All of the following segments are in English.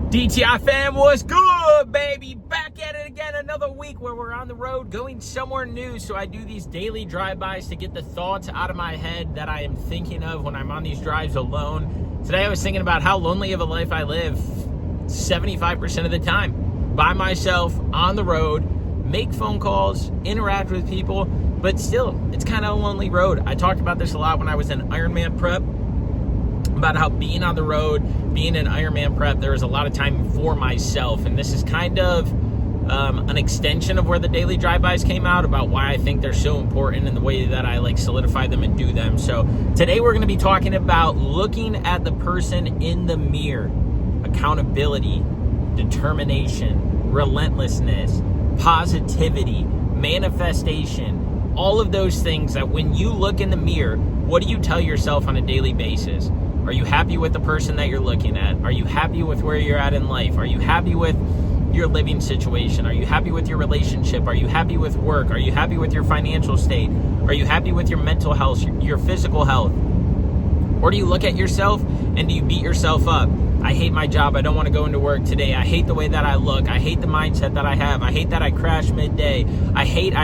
DTI fam, what's good, baby? Back at it again, another week where we're on the road going somewhere new. So I do these daily drive-bys to get the thoughts out of my head that I am thinking of when I'm on these drives alone. Today I was thinking about how lonely of a life I live 75% of the time. By myself, on the road, make phone calls, interact with people, but still, it's kind of a lonely road. I talked about this a lot when I was in Ironman prep, about how being on the road, being in Ironman prep, there was a lot of time for myself. And this is kind of an extension of where the daily drive-bys came out, about why I think they're so important and the way that I solidify them and do them. So today we're going to be talking about looking at the person in the mirror. Accountability, determination, relentlessness, positivity, manifestation, all of those things that when you look in the mirror, what do you tell yourself on a daily basis? Are you happy with the person that you're looking at? Are you happy with where you're at in life? Are you happy with your living situation? Are you happy with your relationship? Are you happy with work? Are you happy with your financial state? Are you happy with your mental health, your physical health? Or do you look at yourself and do you beat yourself up? I hate my job. I don't want to go into work today. I hate the way that I look. I hate the mindset that I have. I hate that I crash midday. I hate.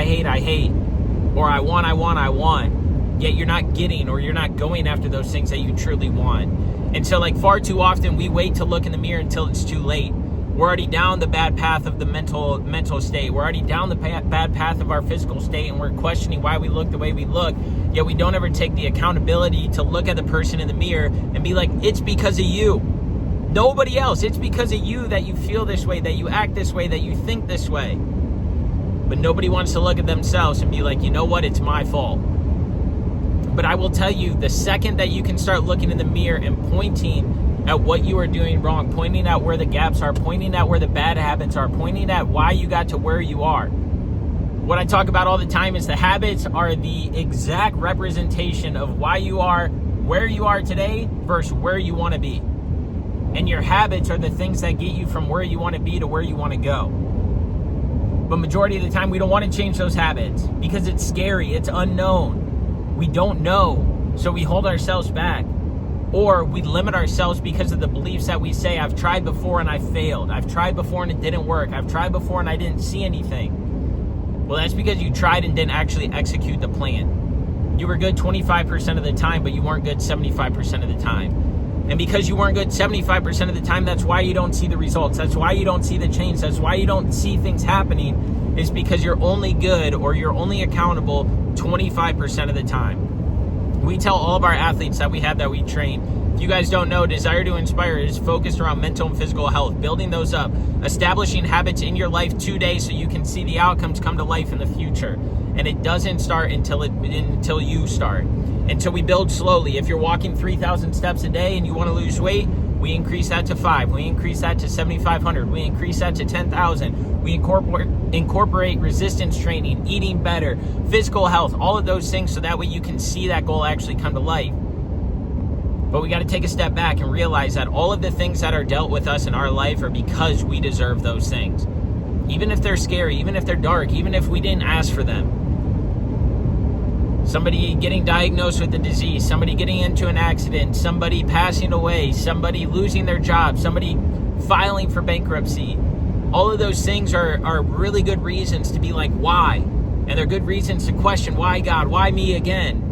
Or I want. Yet you're not getting, or you're not going after those things that you truly want. And so far too often we wait to look in the mirror until it's too late. We're already down the bad path of the mental state. We're already down the bad path of our physical state, and we're questioning why we look the way we look. Yet we don't ever take the accountability to look at the person in the mirror and be like, it's because of you. Nobody else. It's because of you that you feel this way, that you act this way, that you think this way. But nobody wants to look at themselves and be like, you know what? It's my fault. But I will tell you, the second that you can start looking in the mirror and pointing at what you are doing wrong, pointing out where the gaps are, pointing out where the bad habits are, pointing at why you got to where you are. What I talk about all the time is the habits are the exact representation of why you are where you are today versus where you want to be. And your habits are the things that get you from where you want to be to where you want to go. But majority of the time, we don't want to change those habits because it's scary, it's unknown. We don't know, so we hold ourselves back. Or we limit ourselves because of the beliefs that we say, I've tried before and I failed. I've tried before and it didn't work. I've tried before and I didn't see anything. Well, that's because you tried and didn't actually execute the plan. You were good 25% of the time, but you weren't good 75% of the time. And because you weren't good 75% of the time, that's why you don't see the results. That's why you don't see the change. That's why you don't see things happening, is because you're only good, or you're only accountable 25% of the time. We tell all of our athletes that we have, that we train. If you guys don't know, Desire to Inspire is focused around mental and physical health, building those up, establishing habits in your life today so you can see the outcomes come to life in the future. And it doesn't start until you start. And so we build slowly. If you're walking 3,000 steps a day and you want to lose weight, we increase that to 5. We increase that to 7,500. We increase that to 10,000. We incorporate resistance training, eating better, physical health, all of those things, so that way you can see that goal actually come to life. But we got to take a step back and realize that all of the things that are dealt with us in our life are because we deserve those things. Even if they're scary, even if they're dark, even if we didn't ask for them. Somebody getting diagnosed with a disease, somebody getting into an accident, somebody passing away, somebody losing their job, somebody filing for bankruptcy. All of those things are really good reasons to be like, why? And they're good reasons to question, why God? Why me again?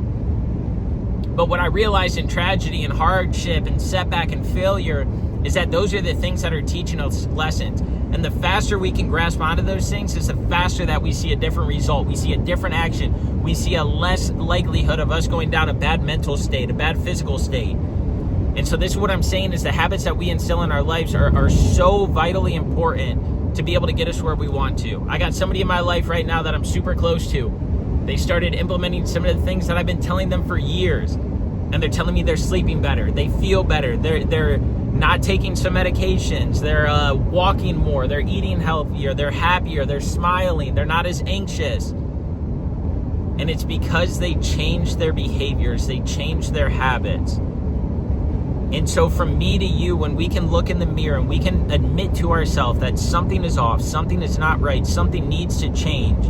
But what I realized in tragedy and hardship and setback and failure is that those are the things that are teaching us lessons. And the faster we can grasp onto those things is the faster that we see a different result. We see a different action. We see a less likelihood of us going down a bad mental state, a bad physical state. And so this is what I'm saying, is the habits that we instill in our lives are so vitally important to be able to get us where we want to. I got somebody in my life right now that I'm super close to. They started implementing some of the things that I've been telling them for years. And they're telling me they're sleeping better. They feel better. They're not taking some medications. They're walking more. They're eating healthier. They're happier. They're smiling. They're not as anxious. And it's because they changed their behaviors. They changed their habits. And so from me to you, when we can look in the mirror and we can admit to ourselves that something is off, something is not right, something needs to change.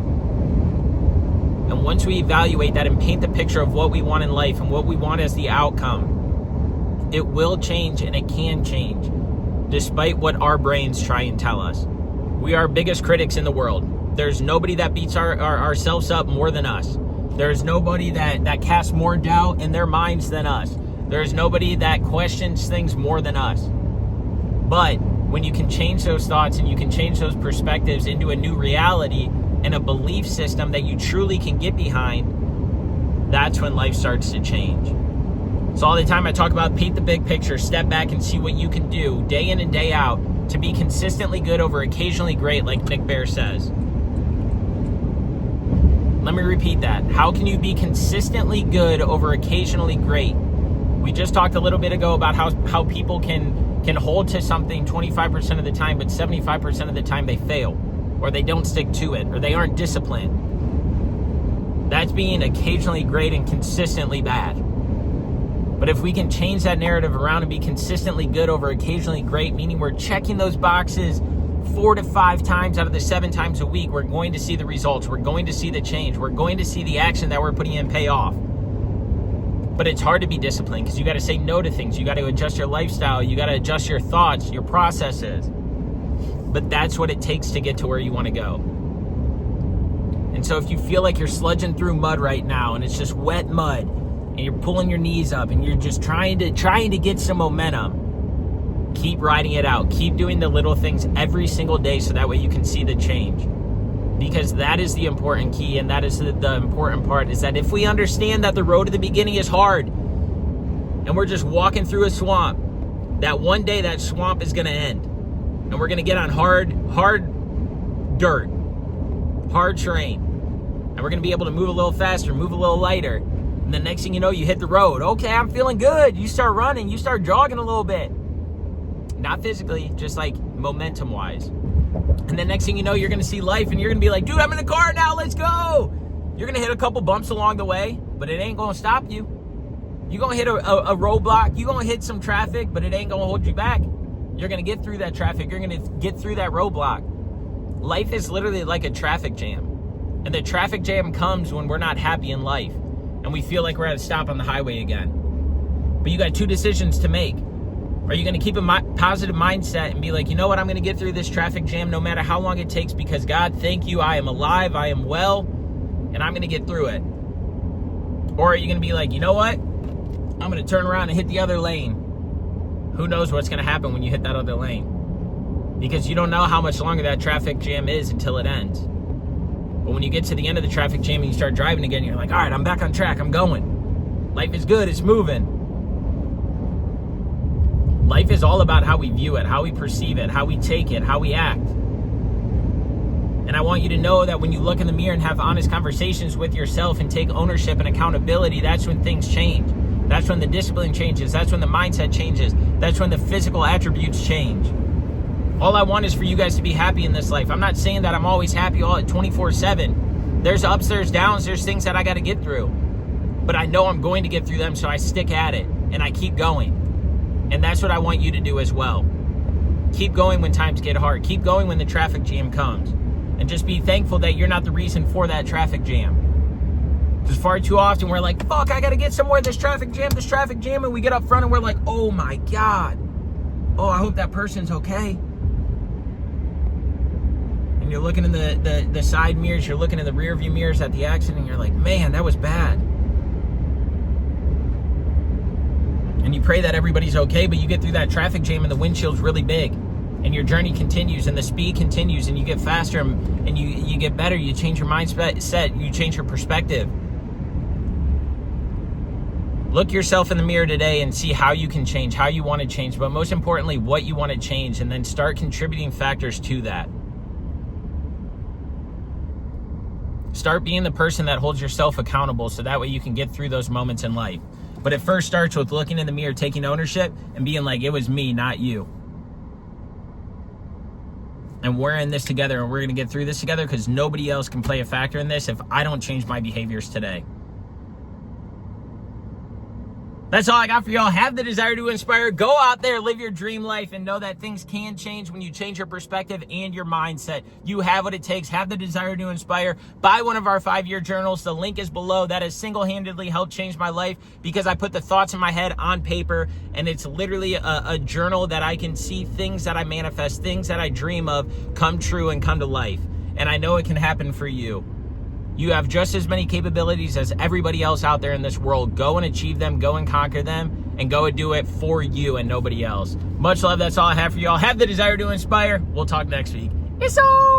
And once we evaluate that and paint the picture of what we want in life and what we want as the outcome, it will change and it can change. despite what our brains try and tell us. We are our biggest critics in the world. There's nobody that beats ourselves up more than us. There's nobody that casts more doubt in their minds than us. There's nobody that questions things more than us. But when you can change those thoughts and you can change those perspectives into a new reality and a belief system that you truly can get behind, that's when life starts to change. So all the time I talk about paint the big picture, step back and see what you can do day in and day out to be consistently good over occasionally great, like Nick Bare says. Let me repeat that. How can you be consistently good over occasionally great? We just talked a little bit ago about how people can hold to something 25% of the time, but 75% of the time they fail, or they don't stick to it, or they aren't disciplined. That's being occasionally great and consistently bad. But if we can change that narrative around and be consistently good over occasionally great, meaning we're checking those boxes 4 to 5 times out of the 7 times a week, we're going to see the results. We're going to see the change. We're going to see the action that we're putting in pay off. But it's hard to be disciplined because you got to say no to things. You got to adjust your lifestyle. You got to adjust your thoughts, your processes. But that's what it takes to get to where you want to go. And so if you feel like you're sludging through mud right now and it's just wet mud and you're pulling your knees up and you're just trying to get some momentum, keep riding it out. Keep doing the little things every single day so that way you can see the change. Because that is the important key, and that is the important part, is that if we understand that the road to the beginning is hard and we're just walking through a swamp, that one day that swamp is going to end and we're going to get on hard dirt, hard terrain, and we're going to be able to move a little faster, move a little lighter, and the next thing you know, you hit the road. Okay, I'm feeling good. You start running, you start jogging a little bit. Not physically, just like momentum wise. And the next thing you know, you're going to see life and you're going to be like, dude, I'm in the car now, let's go. You're going to hit a couple bumps along the way, but it ain't going to stop you. You're going to hit a roadblock. You're going to hit some traffic, but it ain't going to hold you back. You're going to get through that traffic. You're going to get through that roadblock. Life is literally like a traffic jam. And the traffic jam comes when we're not happy in life and we feel like we're at a stop on the highway again. But you got 2 decisions to make. Are you going to keep a positive mindset and be like, you know what, I'm going to get through this traffic jam no matter how long it takes because God, thank you, I am alive, I am well, and I'm going to get through it? Or are you going to be like, you know what, I'm going to turn around and hit the other lane. Who knows what's going to happen when you hit that other lane? Because you don't know how much longer that traffic jam is until it ends. But when you get to the end of the traffic jam and you start driving again, you're like, all right, I'm back on track, I'm going. Life is good, it's moving. Life is all about how we view it, how we perceive it, how we take it, how we act. And I want you to know that when you look in the mirror and have honest conversations with yourself and take ownership and accountability, that's when things change. That's when the discipline changes. That's when the mindset changes. That's when the physical attributes change. All I want is for you guys to be happy in this life. I'm not saying that I'm always happy all at 24/7. There's ups, there's downs, there's things that I got to get through. But I know I'm going to get through them, so I stick at it and I keep going. And that's what I want you to do as well. Keep going when times get hard. Keep going when the traffic jam comes. And just be thankful that you're not the reason for that traffic jam. Because far too often we're like, fuck, I got to get somewhere, this traffic jam. And we get up front and we're like, oh my God. Oh, I hope that person's okay. And you're looking in the side mirrors, you're looking in the rear view mirrors at the accident, and you're like, man, that was bad. And you pray that everybody's okay, but you get through that traffic jam and the windshield's really big. And your journey continues and the speed continues and you get faster and you get better. You change your mindset, you change your perspective. Look yourself in the mirror today and see how you can change, how you want to change, but most importantly, what you want to change, and then start contributing factors to that. Start being the person that holds yourself accountable so that way you can get through those moments in life. But it first starts with looking in the mirror, taking ownership, and being like, it was me, not you. And we're in this together, and we're going to get through this together because nobody else can play a factor in this if I don't change my behaviors today. That's all I got for y'all. Have the desire to inspire. Go out there, live your dream life, and know that things can change when you change your perspective and your mindset. You have what it takes. Have the desire to inspire. Buy one of our 5-year journals. The link is below. That has single-handedly helped change my life because I put the thoughts in my head on paper, and it's literally a journal that I can see things that I manifest, things that I dream of come true and come to life. And I know it can happen for you. You have just as many capabilities as everybody else out there in this world. Go and achieve them, go and conquer them, and go and do it for you and nobody else. Much love. That's all I have for y'all. Have the desire to inspire. We'll talk next week. It's all.